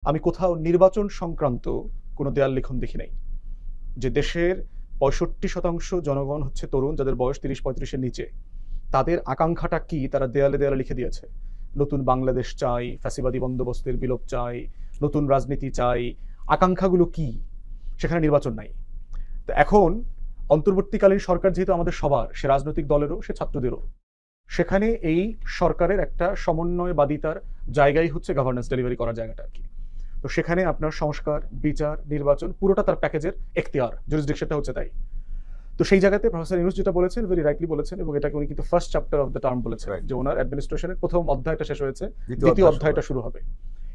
আমি কোথাও নির্বাচন সংক্রান্ত কোনো দেয়াল লিখন দেখি নাই। যে দেশের ৬৫% জনগণ হচ্ছে তরুণ, যাদের বয়স ৩০-৩৫-এর নিচে। তাদের আকাঙ্ক্ষাটা কি তারা দেয়ালে দেয়ালে লিখে দিয়েছে। নতুন বাংলাদেশ চাই, ফ্যাসিবাদী বন্দোবস্তের বিলোপ চাই, নতুন রাজনীতি চাই। আকাঙ্ক্ষাগুলো কি? সেখানে নির্বাচন নাই। তো এখন অন্তর্বর্তীকালীন সরকার যেহেতু আমাদের সবার, সে রাজনৈতিক দলেরও, সে ছাত্রদেরও, সেখানে এই সরকারের একটা সমন্বয়বাদিতার জায়গাই হচ্ছে গভর্নেন্স ডেলিভারি করার জায়গাটা আর কি। তো সেখানে আপনার সংস্কার, বিচার, নির্বাচন পুরোটা তার প্যাকেজের এখতিয়ার, জুরিসডিকশনটা হচ্ছে তাই। তো সেই জায়গাতে প্রফেসর ইউনূস যেটা বলেছেন ভেরি রাইটলি বলেছেন, এবং এটাকে উনি কিন্তু first chapter of the term বলেছেন, যে ওনার অ্যাডমিনিস্ট্রেশনের প্রথম অধ্যায়টা শেষ হয়েছে, দ্বিতীয় অধ্যায়টা শুরু হবে।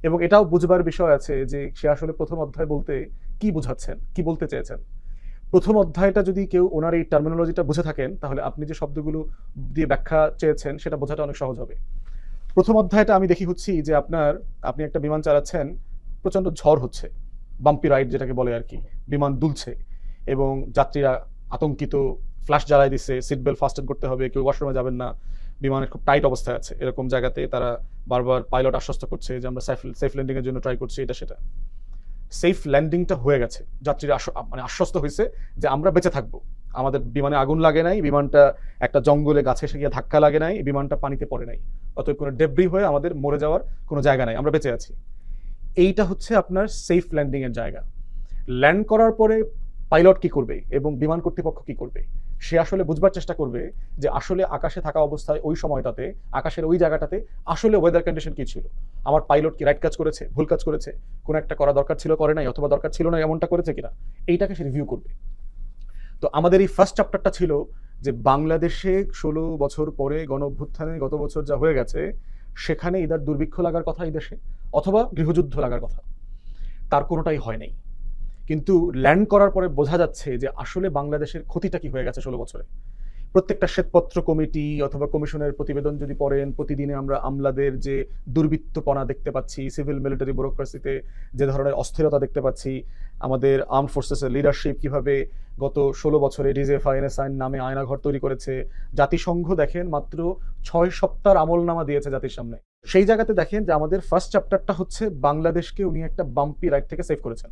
এবং এটাও বুঝবার বিষয় আছে যে সে আসলে প্রথম অধ্যায় বলতে কি বুঝাচ্ছেন, কি বলতে চেয়েছেন। প্রথম অধ্যায়টা যদি কেউ ওনার এই টার্মিনোলজিটা বুঝে থাকেন, তাহলে আপনি যে শব্দগুলো দিয়ে ব্যাখ্যা চেয়েছেন সেটা বোঝাটা অনেক সহজ হবে। প্রথম অধ্যায়টা আমি দেখি হচ্ছি যে আপনি একটা বিমান চালাচ্ছেন, প্রচন্ড ঝড় হচ্ছে, বাম্পি রাইড যেটাকে বলে আর কি, বিমান দুলছে এবং যাত্রীরা আতঙ্কিত, ফ্ল্যাশ জ্বালায় দিচ্ছে, সিট বেল্ট ফাস্টেন করতে হবে, কেউ ওয়াশরুমে যাবেন না, বিমানের খুব টাইট অবস্থায় আছে, এরকম জায়গাতে তারা বারবার পাইলট আশ্বস্ত করছে যে আমরা সেফ ল্যান্ডিং এর জন্য ট্রাই করছি, এটা সেটা। সেফ ল্যান্ডিংটা হয়ে গেছে, যাত্রীরা মানে আশ্বস্ত হয়েছে যে আমরা বেঁচে থাকবো, আমাদের বিমানে আগুন লাগে নাই, বিমানটা একটা জঙ্গলে গাছে এসে গিয়ে ধাক্কা লাগে নাই, বিমানটা পানিতে পড়ে নাই, অতএব কোনো ডেব্রি হয়ে আমাদের মরে যাওয়ার কোনো জায়গা নাই, আমরা বেঁচে আছি। এইটা হচ্ছে আপনার সেফ ল্যান্ডিং এর জায়গা। ল্যান্ড করার পরে পাইলট কি করবে এবং বিমান কর্তৃপক্ষ কি করবে, সে আসলে বুঝবার চেষ্টা করবে যে আসলে আকাশে থাকা অবস্থায় ওই সময়টাতে, আকাশের ওই জায়গাটাতে আসলে ওয়েদার কন্ডিশন কি ছিল, আমার পাইলট কি রাইট কাজ করেছে, ভুল কাজ করেছে, কোন একটা করা দরকার ছিল করে নাই, অথবা দরকার ছিল না এমনটা করেছে কিনা, এইটাকে সে রিভিউ করবে। তো আমাদের এই ফার্স্ট চ্যাপ্টারটা ছিল যে বাংলাদেশে ১৬ বছর পরে গণ অভ্যুত্থানে গত বছর যা হয়ে গেছে, সেখানে ইদার দুর্ভিক্ষ লাগার কথা এই দেশে, অথবা গৃহযুদ্ধ লাগার কথা, তার কোনোটাই হয় নাই। কিন্তু ল্যান্ড করার পরে বোঝা যাচ্ছে যে আসলে বাংলাদেশের ক্ষতিটা কি হয়ে গেছে ১৬ বছরে। প্রত্যেকটা শ্বেতপত্র কমিটি অথবা কমিশনের প্রতিবেদন যদি পড়েন, প্রতিদিনে আমরা আমলাদের যে দুর্বৃত্তপনা দেখতে পাচ্ছি, সিভিল মিলিটারি ব্যুরোক্রেসিতে যে ধরনের অস্থিরতা দেখতে পাচ্ছি, আমাদের আর্ম ফোর্সেসের লিডারশিপ কিভাবে গত ১৬ বছরে ডিজিএফআইএনএসআইন নামে আয়নাঘর তৈরি করেছে, জাতিসংঘ দেখেন মাত্র ৬ সপ্তাহ আমলনামা দিয়েছে জাতির সামনে। সেই জায়গাতে দেখেন যে আমাদের ফার্স্ট চ্যাপ্টারটা হচ্ছে বাংলাদেশকে উনি একটা বাম্পি রাইট থেকে সেভ করেছেন।